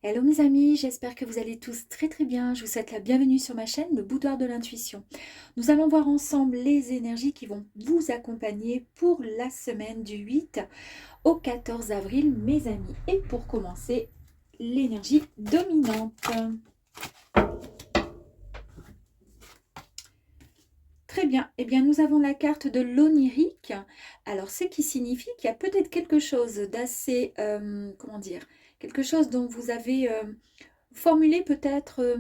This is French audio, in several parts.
Hello mes amis, j'espère que vous allez tous très très bien. Je vous souhaite la bienvenue sur ma chaîne, le Boudoir de l'intuition. Nous allons voir ensemble les énergies qui vont vous accompagner pour la semaine du 8 au 14 avril, mes amis. Et pour commencer, l'énergie dominante. Très bien, eh bien nous avons la carte de l'onirique. Alors ce qui signifie qu'il y a peut-être quelque chose d'assez, comment dire, quelque chose dont vous avez formulé peut-être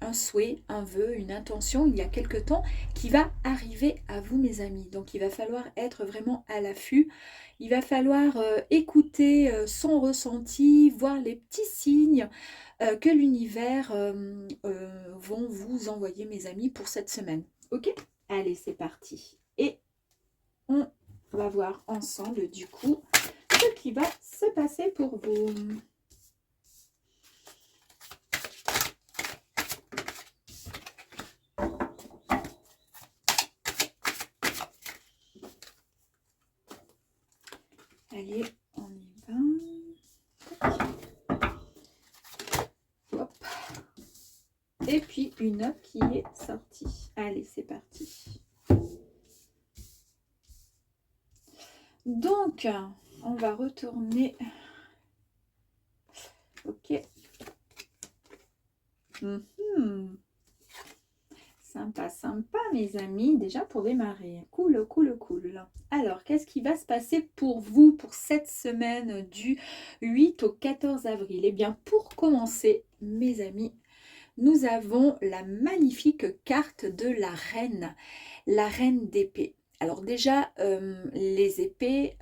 un souhait, un vœu, une intention il y a quelque temps qui va arriver à vous mes amis. Donc il va falloir être vraiment à l'affût. Il va falloir écouter son ressenti, voir les petits signes que l'univers vont vous envoyer mes amis pour cette semaine. Ok? Allez, c'est parti. Et on va voir ensemble du coup ce qui va se passer pour vous. Allez, on y va. Hop. Et puis une autre qui est sortie. Allez, c'est parti. Donc, on va retourner. Ok. Sympa, sympa, mes amis. Déjà pour démarrer. Cool, cool, cool. Alors, qu'est-ce qui va se passer pour vous pour cette semaine du 8 au 14 avril? Eh bien, pour commencer, mes amis, nous avons la magnifique carte de la reine d'épée. Alors déjà, les épées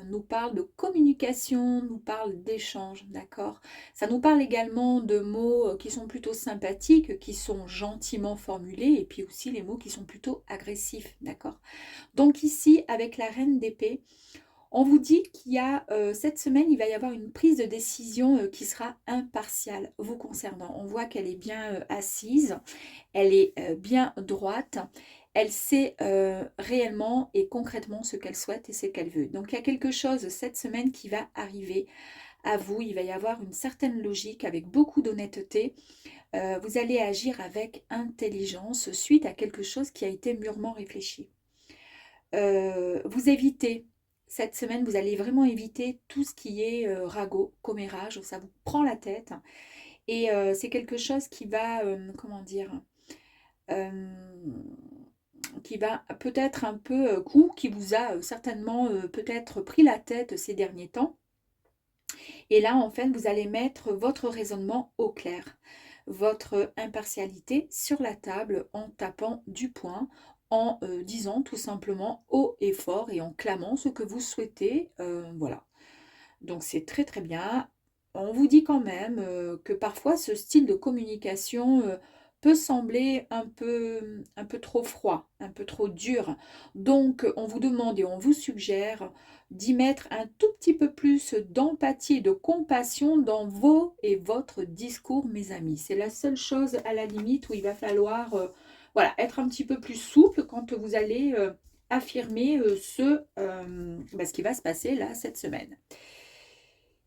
nous parlent de communication, nous parlent d'échange, d'accord? Ça nous parle également de mots qui sont plutôt sympathiques, qui sont gentiment formulés, et puis aussi les mots qui sont plutôt agressifs, d'accord? Donc ici, avec la reine d'épée, on vous dit qu'il y a cette semaine, il va y avoir une prise de décision qui sera impartiale vous concernant. On voit qu'elle est bien assise, elle est bien droite, elle sait réellement et concrètement ce qu'elle souhaite et ce qu'elle veut. Donc il y a quelque chose cette semaine qui va arriver à vous. Il va y avoir une certaine logique avec beaucoup d'honnêteté. Vous allez agir avec intelligence suite à quelque chose qui a été mûrement réfléchi. Vous évitez, cette semaine, vous allez vraiment éviter tout ce qui est ragot, commérage, ça vous prend la tête. Et c'est quelque chose qui va, comment dire, qui va peut-être un peu, qui vous a certainement peut-être pris la tête ces derniers temps. Et là, en fait, vous allez mettre votre raisonnement au clair, votre impartialité sur la table en tapant du poing, en disant tout simplement haut et fort et en clamant ce que vous souhaitez. Voilà. Donc c'est très très bien. On vous dit quand même que parfois ce style de communication peut sembler un peu trop froid, un peu trop dur. Donc on vous demande et on vous suggère d'y mettre un tout petit peu plus d'empathie et de compassion dans vos et votre discours, mes amis. C'est la seule chose à la limite où il va falloir voilà, être un petit peu plus souple quand vous allez affirmer ce qui va se passer là cette semaine.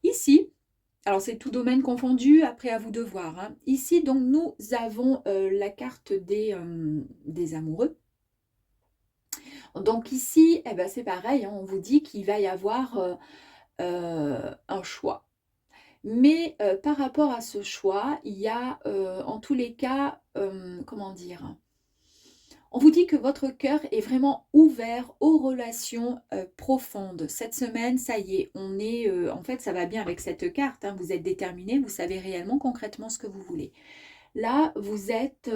Ici, alors c'est tout domaine confondu, après à vous de voir. Hein. Ici, donc, nous avons la carte des amoureux. Donc ici, eh ben, c'est pareil, hein, on vous dit qu'il va y avoir un choix. Mais par rapport à ce choix, il y a en tous les cas, comment dire, on vous dit que votre cœur est vraiment ouvert aux relations profondes. Cette semaine, ça y est, on est, en fait, ça va bien avec cette carte. Hein, vous êtes déterminé, vous savez réellement concrètement ce que vous voulez. Là, vous êtes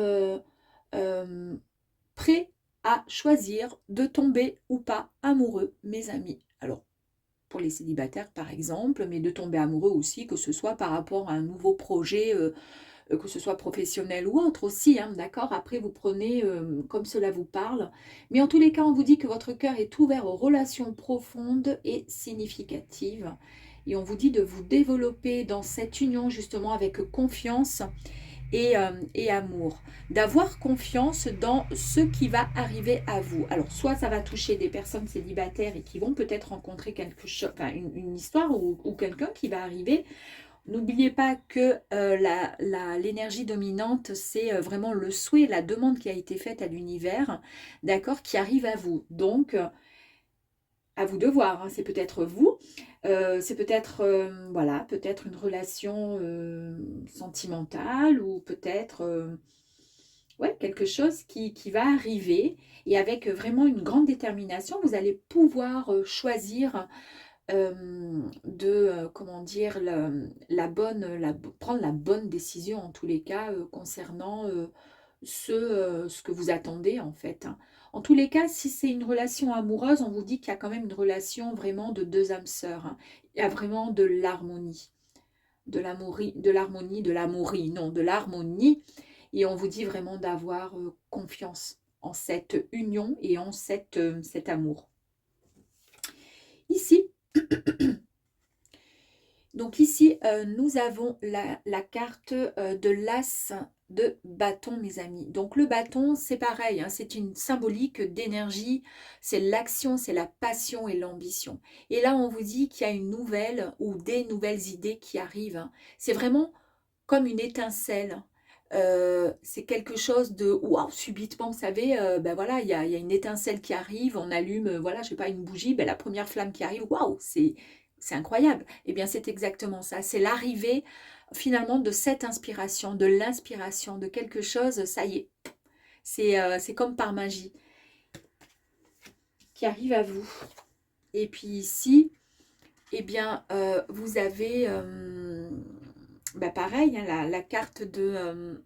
prêt à choisir de tomber ou pas amoureux, mes amis. Alors, pour les célibataires, par exemple, mais de tomber amoureux aussi, que ce soit par rapport à un nouveau projet que ce soit professionnel ou autre aussi, hein, d'accord? Après, vous prenez comme cela vous parle. Mais en tous les cas, on vous dit que votre cœur est ouvert aux relations profondes et significatives. Et on vous dit de vous développer dans cette union justement avec confiance et amour. D'avoir confiance dans ce qui va arriver à vous. Alors, soit ça va toucher des personnes célibataires et qui vont peut-être rencontrer quelque chose, enfin, une histoire ou quelqu'un qui va arriver N'oubliez pas que l'énergie dominante, c'est vraiment le souhait, la demande qui a été faite à l'univers, d'accord, qui arrive à vous. Donc, à vous de voir, hein, c'est peut-être vous, c'est peut-être voilà, peut-être une relation sentimentale ou peut-être ouais, quelque chose qui va arriver et avec vraiment une grande détermination, vous allez pouvoir choisir comment dire, prendre la bonne décision en tous les cas concernant ce que vous attendez en fait, hein. En tous les cas, si c'est une relation amoureuse, on vous dit qu'il y a quand même une relation vraiment de deux âmes sœurs, hein. Il y a vraiment de l'harmonie, non, de l'harmonie. Et on vous dit vraiment d'avoir confiance en cette union et en cet amour. Ici, donc ici, nous avons la carte de l'as de bâton, mes amis. Donc le bâton, c'est pareil, hein, c'est une symbolique d'énergie, c'est l'action, c'est la passion et l'ambition. Et là, on vous dit qu'il y a une nouvelle ou des nouvelles idées qui arrivent, hein. C'est vraiment comme une étincelle. C'est quelque chose de waouh, subitement, vous savez, ben voilà, il y a une étincelle qui arrive, on allume, voilà, je sais pas, une bougie, ben la première flamme qui arrive, waouh, c'est incroyable. Eh bien, c'est exactement ça. C'est l'arrivée finalement de cette inspiration, de l'inspiration, de quelque chose, ça y est, c'est comme par magie qui arrive à vous. Et puis ici, eh bien, vous avez, bah pareil, hein, la carte de,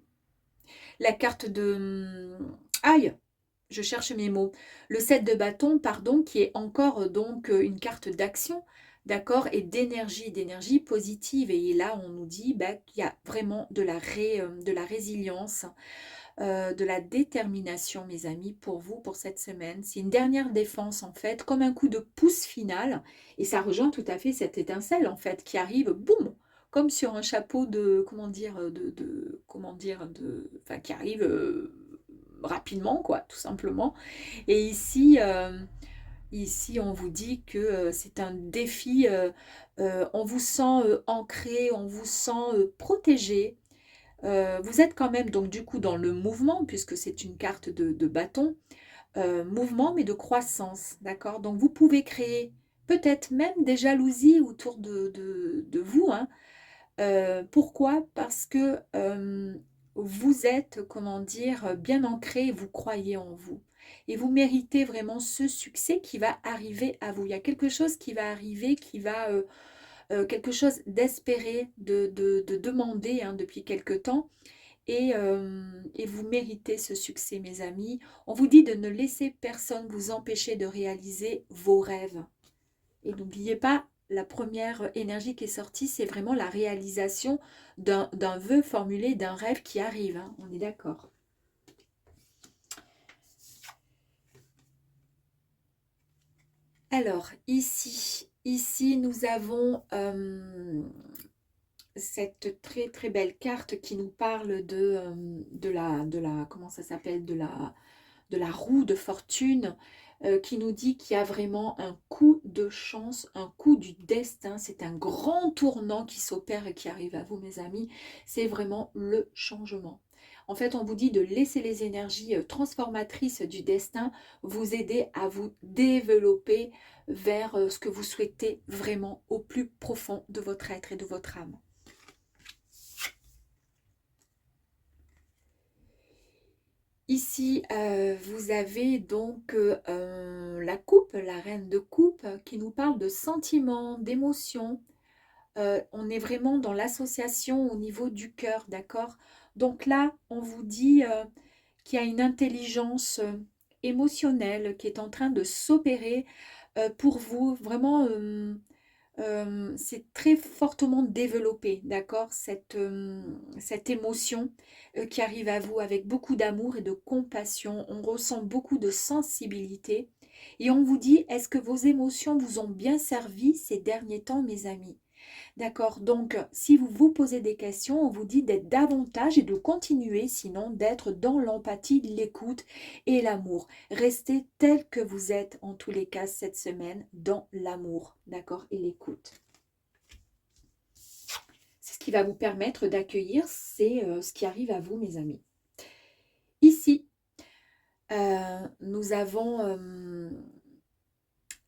aïe, je cherche mes mots. Le 7 de bâton, pardon, qui est encore donc une carte d'action, d'accord, et d'énergie positive. Et là, on nous dit bah, qu'il y a vraiment de la résilience, de la détermination, mes amis, pour vous, pour cette semaine. C'est une dernière défense, en fait, comme un coup de pouce final. Et ça rejoint tout à fait cette étincelle, en fait, qui arrive, boum, comme sur un chapeau de, comment dire, enfin, qui arrive rapidement, quoi, tout simplement. Et ici, ici, on vous dit que c'est un défi, on vous sent ancré, on vous sent protégé. Vous êtes quand même donc du coup dans le mouvement, puisque c'est une carte de bâton, mouvement mais de croissance, d'accord? Donc vous pouvez créer peut-être même des jalousies autour de vous, hein. Pourquoi? Parce que vous êtes, comment dire, bien ancré, vous croyez en vous. Et vous méritez vraiment ce succès qui va arriver à vous. Il y a quelque chose qui va arriver, qui va quelque chose d'espéré, de demander hein, depuis quelque temps. Et vous méritez ce succès, mes amis. On vous dit de ne laisser personne vous empêcher de réaliser vos rêves. Et n'oubliez pas, la première énergie qui est sortie, c'est vraiment la réalisation d'un vœu formulé, d'un rêve qui arrive, hein. On est d'accord. Alors, ici nous avons cette très très belle carte qui nous parle comment ça s'appelle, de la roue de fortune, qui nous dit qu'il y a vraiment un coup de chance, un coup du destin. C'est un grand tournant qui s'opère et qui arrive à vous, mes amis. C'est vraiment le changement. En fait, on vous dit de laisser les énergies transformatrices du destin vous aider à vous développer vers ce que vous souhaitez vraiment au plus profond de votre être et de votre âme. Ici, vous avez donc la coupe, la reine de coupe, qui nous parle de sentiments, d'émotions. On est vraiment dans l'association au niveau du cœur, d'accord? Donc là, on vous dit qu'il y a une intelligence émotionnelle qui est en train de s'opérer pour vous. Vraiment, c'est très fortement développé, d'accord, cette émotion qui arrive à vous avec beaucoup d'amour et de compassion. On ressent beaucoup de sensibilité. Et on vous dit, est-ce que vos émotions vous ont bien servi ces derniers temps, mes amis? D'accord, donc si vous vous posez des questions, on vous dit d'être davantage et de continuer, sinon d'être dans l'empathie, l'écoute et l'amour. Restez tel que vous êtes en tous les cas cette semaine dans l'amour, d'accord, et l'écoute. C'est ce qui va vous permettre d'accueillir, c'est ce qui arrive à vous, mes amis. Ici, nous avons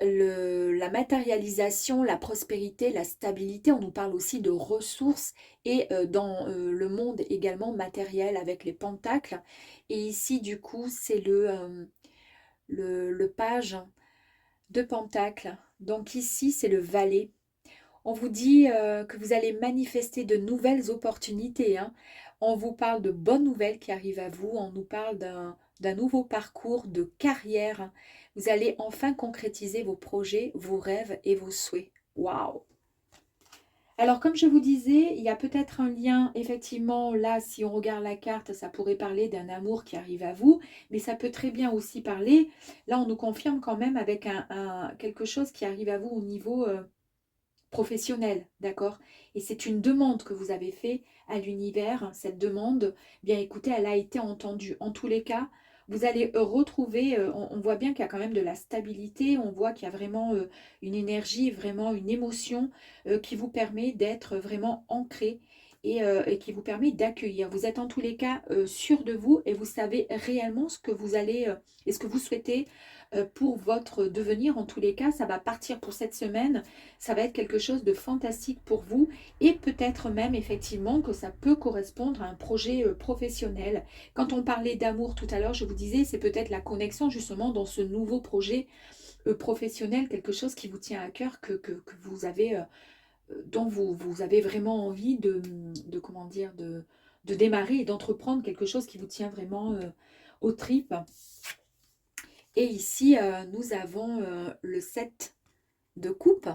la matérialisation, la prospérité, la stabilité. On nous parle aussi de ressources et dans le monde également matériel avec les pentacles. Et ici, du coup, c'est le page de pentacles. Donc ici, c'est le valet. On vous dit que vous allez manifester de nouvelles opportunités, hein. On vous parle de bonnes nouvelles qui arrivent à vous. On nous parle d'un nouveau parcours de carrière. Vous allez enfin concrétiser vos projets, vos rêves et vos souhaits. Waouh! Alors, comme je vous disais, il y a peut-être un lien, effectivement, là, si on regarde la carte, ça pourrait parler d'un amour qui arrive à vous, mais ça peut très bien aussi parler, là, on nous confirme quand même avec quelque chose qui arrive à vous au niveau professionnel, d'accord? Et c'est une demande que vous avez fait à l'univers. Cette demande, bien écoutez, elle a été entendue. En tous les cas, vous allez retrouver, on voit bien qu'il y a quand même de la stabilité, on voit qu'il y a vraiment une énergie, vraiment une émotion qui vous permet d'être vraiment ancré et qui vous permet d'accueillir. Vous êtes en tous les cas sûr de vous et vous savez réellement ce que vous allez et ce que vous souhaitez pour votre devenir. En tous les cas, ça va partir pour cette semaine. Ça va être quelque chose de fantastique pour vous et peut-être même effectivement que ça peut correspondre à un projet professionnel. Quand on parlait d'amour tout à l'heure, je vous disais, c'est peut-être la connexion justement dans ce nouveau projet professionnel, quelque chose qui vous tient à cœur, que vous avez, dont vous avez vraiment envie comment dire, de démarrer et d'entreprendre quelque chose qui vous tient vraiment aux tripes. Et ici, nous avons le 7 de coupe.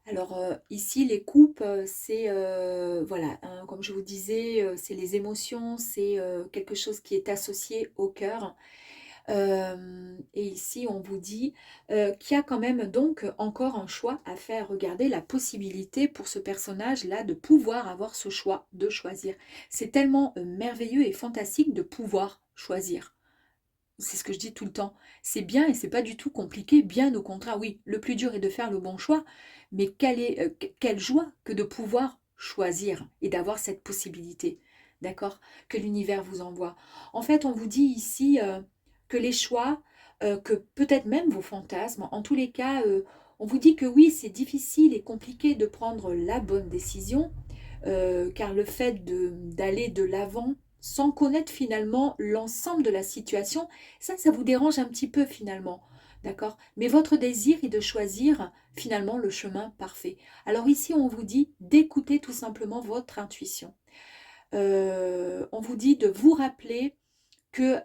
Alors ici, les coupes, c'est, voilà, hein, comme je vous disais, c'est les émotions, c'est quelque chose qui est associé au cœur. Et ici, on vous dit qu'il y a quand même donc encore un choix à faire. Regardez la possibilité pour ce personnage-là de pouvoir avoir ce choix, de choisir. C'est tellement merveilleux et fantastique de pouvoir choisir. C'est ce que je dis tout le temps. C'est bien et c'est pas du tout compliqué, bien au contraire. Oui, le plus dur est de faire le bon choix, mais quelle joie que de pouvoir choisir et d'avoir cette possibilité, d'accord, que l'univers vous envoie. En fait, on vous dit ici que les choix, que peut-être même vos fantasmes, en tous les cas, on vous dit que oui, c'est difficile et compliqué de prendre la bonne décision, car le fait d'aller de l'avant, sans connaître finalement l'ensemble de la situation, ça vous dérange un petit peu finalement, d'accord? Mais votre désir est de choisir finalement le chemin parfait. Alors ici, on vous dit d'écouter tout simplement votre intuition. On vous dit de vous rappeler que,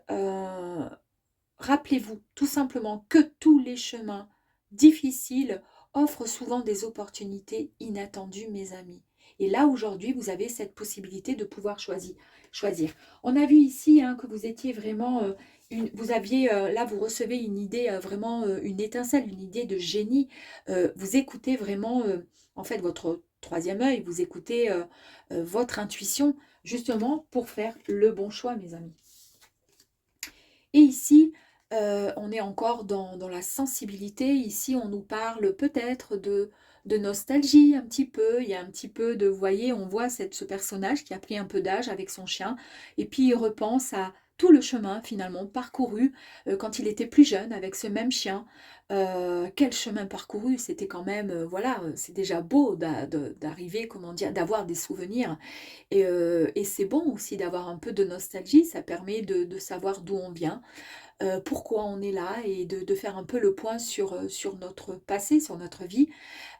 rappelez-vous tout simplement que tous les chemins difficiles offrent souvent des opportunités inattendues, mes amis. Et là, aujourd'hui, vous avez cette possibilité de pouvoir choisir. On a vu ici hein, que vous étiez vraiment, vous aviez, là, vous recevez une idée, vraiment une étincelle, une idée de génie. Vous écoutez vraiment, en fait, votre troisième œil, vous écoutez votre intuition, justement, pour faire le bon choix, mes amis. Et ici, on est encore dans la sensibilité. Ici, on nous parle peut-être de nostalgie un petit peu. Il y a un petit peu de, vous voyez, on voit ce personnage qui a pris un peu d'âge avec son chien. Et puis, il repense à tout le chemin, finalement, parcouru quand il était plus jeune avec ce même chien. Quel chemin parcouru, c'était quand même, voilà, c'est déjà beau d'arriver, comment dire, d'avoir des souvenirs. Et c'est bon aussi d'avoir un peu de nostalgie, ça permet de savoir d'où on vient, pourquoi on est là et de faire un peu le point sur notre passé, sur notre vie.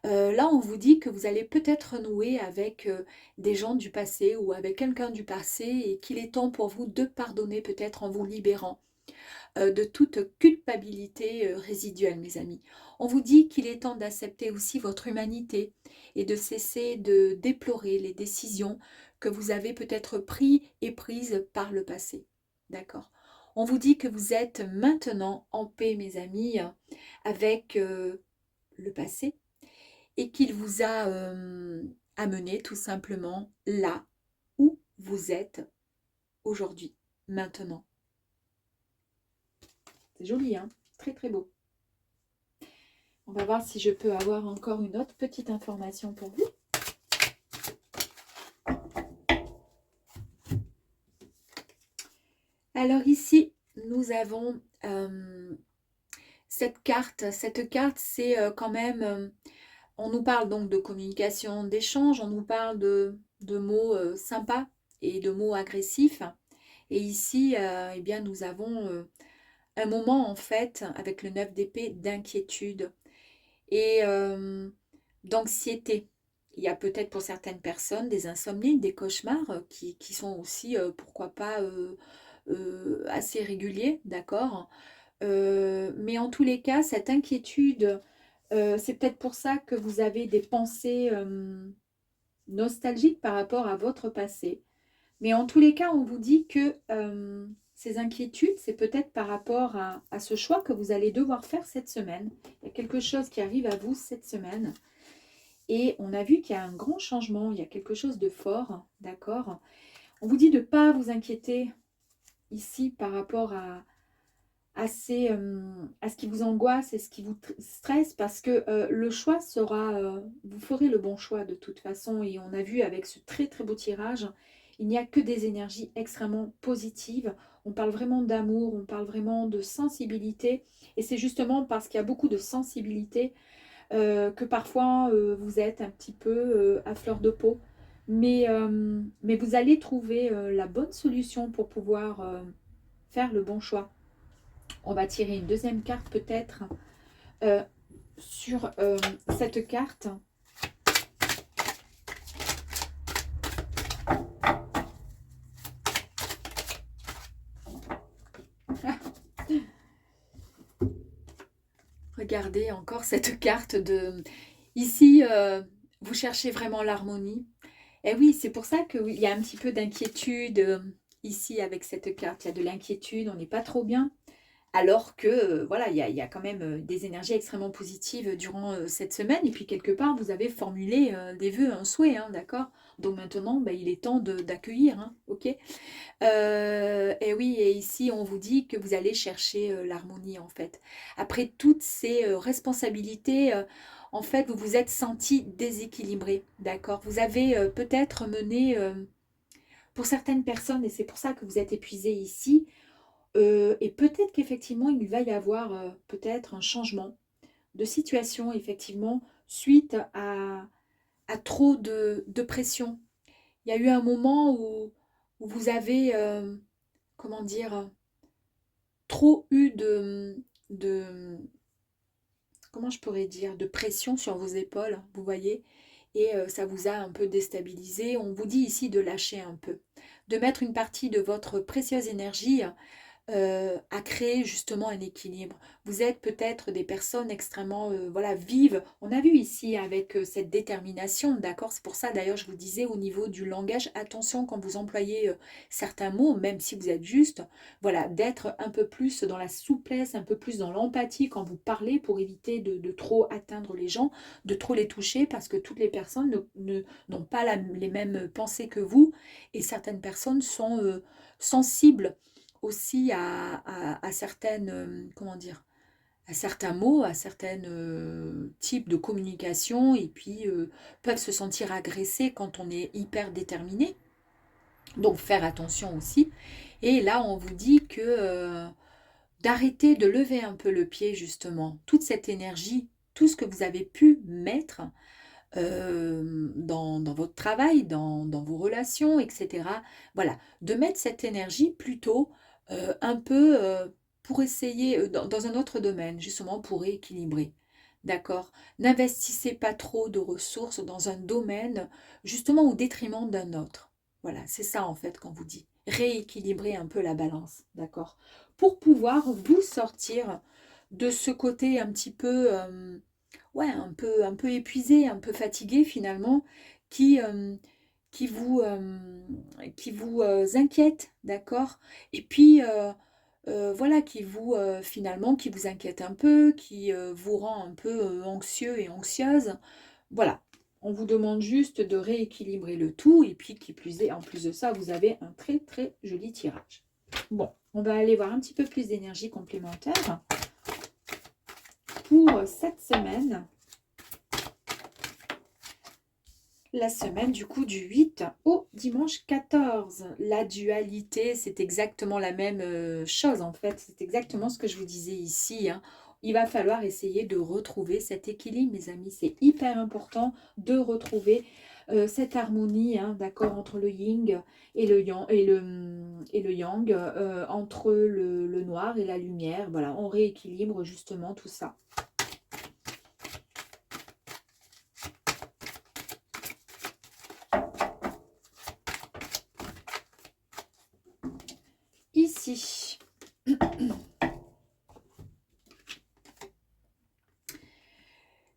Là, on vous dit que vous allez peut-être renouer avec des gens du passé ou avec quelqu'un du passé et qu'il est temps pour vous de pardonner peut-être en vous libérant de toute culpabilité résiduelle, mes amis. On vous dit qu'il est temps d'accepter aussi votre humanité et de cesser de déplorer les décisions que vous avez peut-être prises et prises par le passé. D'accord? On vous dit que vous êtes maintenant en paix, mes amis, avec le passé et qu'il vous a amené tout simplement là où vous êtes aujourd'hui, maintenant. C'est joli, hein? Très très beau. On va voir si je peux avoir encore une autre petite information pour vous. Alors ici, nous avons cette carte. Cette carte, c'est quand même, on nous parle donc de communication, d'échange, on nous parle de mots sympas et de mots agressifs. Et ici, eh bien, nous avons un moment en fait, avec le 9 d'épée, d'inquiétude et d'anxiété. Il y a peut-être pour certaines personnes des insomnies, des cauchemars qui sont aussi, pourquoi pas, assez réguliers, d'accord. Mais en tous les cas, cette inquiétude, c'est peut-être pour ça que vous avez des pensées nostalgiques par rapport à votre passé. Mais en tous les cas, on vous dit que ces inquiétudes, c'est peut-être par rapport à ce choix que vous allez devoir faire cette semaine. Il y a quelque chose qui arrive à vous cette semaine. Et on a vu qu'il y a un grand changement, il y a quelque chose de fort, d'accord. On vous dit de ne pas vous inquiéter ici par rapport à ce qui vous angoisse et ce qui vous stresse, parce que le choix sera, vous ferez le bon choix de toute façon. Et on a vu avec ce très très beau tirage, il n'y a que des énergies extrêmement positives. On parle vraiment d'amour, on parle vraiment de sensibilité. Et c'est justement parce qu'il y a beaucoup de sensibilité que parfois vous êtes un petit peu à fleur de peau. Mais vous allez trouver la bonne solution pour pouvoir faire le bon choix. On va tirer une deuxième carte peut-être euh, sur cette carte. Regardez encore cette carte de... Ici, vous cherchez vraiment l'harmonie. Et oui, c'est pour ça qu'il y a un petit peu d'inquiétude ici avec cette carte. Il y a de l'inquiétude, on n'est pas trop bien. Alors que, voilà, il y a quand même des énergies extrêmement positives durant cette semaine. Et puis, quelque part, vous avez formulé des vœux, un souhait, hein, d'accord. Donc maintenant, bah, il est temps d'accueillir, hein, ok. Et oui, et ici, on vous dit que vous allez chercher l'harmonie, en fait. Après toutes ces responsabilités, en fait, vous vous êtes senti déséquilibré, d'accord. Vous avez peut-être mené, pour certaines personnes, et c'est pour ça que vous êtes épuisé ici, et peut-être qu'effectivement, il va y avoir peut-être un changement de situation, effectivement, suite à trop de pression. Il y a eu un moment où vous avez, comment dire, trop eu de, comment je pourrais dire, de pression sur vos épaules, vous voyez, et ça vous a un peu déstabilisé. On vous dit ici de lâcher un peu, de mettre une partie de votre précieuse énergie à créer justement un équilibre. Vous êtes peut-être des personnes extrêmement voilà, vives. On a vu ici avec cette détermination, d'accord. C'est pour ça d'ailleurs je vous disais au niveau du langage, attention quand vous employez certains mots, même si vous êtes juste, voilà, d'être un peu plus dans la souplesse, un peu plus dans l'empathie quand vous parlez pour éviter de trop atteindre les gens, de trop les toucher, parce que toutes les personnes n'ont pas les mêmes pensées que vous, et certaines personnes sont sensibles aussi à certaines, comment dire, à certains mots, à certains types de communication, et puis peuvent se sentir agressés quand on est hyper déterminé. Donc faire attention aussi. Et là, on vous dit que d'arrêter de lever un peu le pied, justement. Toute cette énergie, tout ce que vous avez pu mettre dans votre travail, dans vos relations, etc. Voilà, de mettre cette énergie plutôt un peu pour essayer, dans un autre domaine, justement pour rééquilibrer. D'accord. N'investissez pas trop de ressources dans un domaine, justement au détriment d'un autre. Voilà, c'est ça en fait qu'on vous dit. Rééquilibrer un peu la balance, d'accord. Pour pouvoir vous sortir de ce côté un petit peu ouais, un peu épuisé, un peu fatigué finalement, qui, euh, qui vous, inquiète, d'accord. Et puis, voilà, finalement, qui vous inquiète un peu, qui vous rend un peu anxieux et anxieuse. Voilà, on vous demande juste de rééquilibrer le tout, et puis qui plus est, en plus de ça, vous avez un très très joli tirage. Bon, on va aller voir un petit peu plus d'énergie complémentaire pour cette semaine. La semaine du coup du 8 au dimanche 14. La dualité, c'est exactement la même chose en fait. C'est exactement ce que je vous disais ici, hein. Il va falloir essayer de retrouver cet équilibre, mes amis. C'est hyper important de retrouver cette harmonie, hein, d'accord, entre le yin et le yang, et le yang, entre le noir et la lumière. Voilà, on rééquilibre justement tout ça. Ici,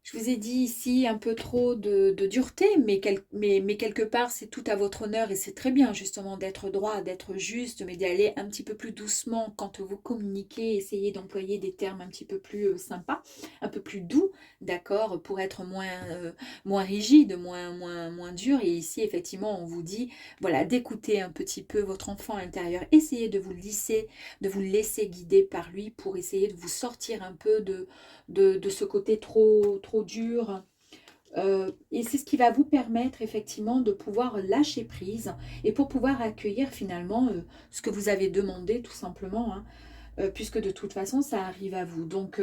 je vous ai dit ici un peu trop de dureté, mais quelque part c'est tout à votre honneur et c'est très bien justement d'être droit, d'être juste, mais d'aller un petit peu plus doucement quand vous communiquez, essayez d'employer des termes un petit peu plus sympas, un peu plus doux, d'accord, pour être moins rigide, moins dur. Et ici effectivement on vous dit, voilà, d'écouter un petit peu votre enfant intérieur, essayez de vous laisser guider par lui pour essayer de vous sortir un peu de ce côté trop dur. Et c'est ce qui va vous permettre effectivement de pouvoir lâcher prise et pour pouvoir accueillir finalement ce que vous avez demandé tout simplement, hein, puisque de toute façon ça arrive à vous. Donc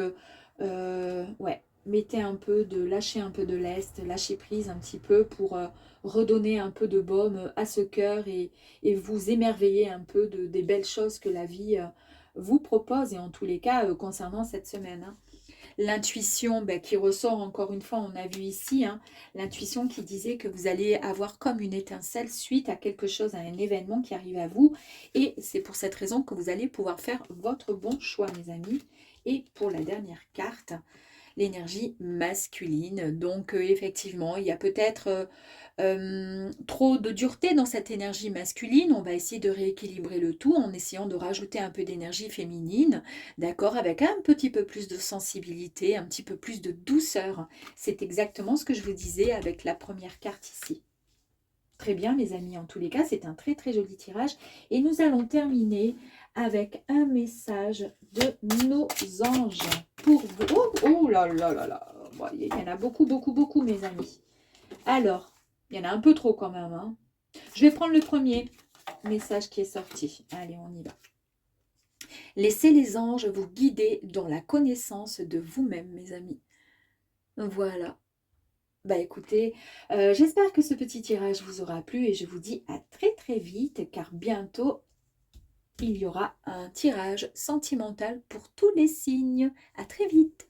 ouais, lâchez un peu de lest, lâchez prise un petit peu pour redonner un peu de baume à ce cœur et vous émerveiller un peu des belles choses que la vie vous propose et en tous les cas concernant cette semaine, hein. L'intuition qui ressort encore une fois, on a vu ici, hein, l'intuition qui disait que vous allez avoir comme une étincelle suite à quelque chose, à un événement qui arrive à vous. Et c'est pour cette raison que vous allez pouvoir faire votre bon choix, mes amis. Et pour la dernière carte, l'énergie masculine. Donc effectivement, il y a peut-être trop de dureté dans cette énergie masculine. On va essayer de rééquilibrer le tout en essayant de rajouter un peu d'énergie féminine, d'accord, avec un petit peu plus de sensibilité, un petit peu plus de douceur. C'est exactement ce que je vous disais avec la première carte ici. Très bien, mes amis, en tous les cas, c'est un très très joli tirage. Et nous allons terminer avec un message de nos anges pour vous. Oh, oh là là là là. Bon, il y en a beaucoup, beaucoup, beaucoup, mes amis. Alors, il y en a un peu trop quand même, hein. Je vais prendre le premier message qui est sorti. Allez, on y va. Laissez les anges vous guider dans la connaissance de vous-même, mes amis. Voilà. Bah écoutez, j'espère que ce petit tirage vous aura plu et je vous dis à très très vite car bientôt il y aura un tirage sentimental pour tous les signes. À très vite.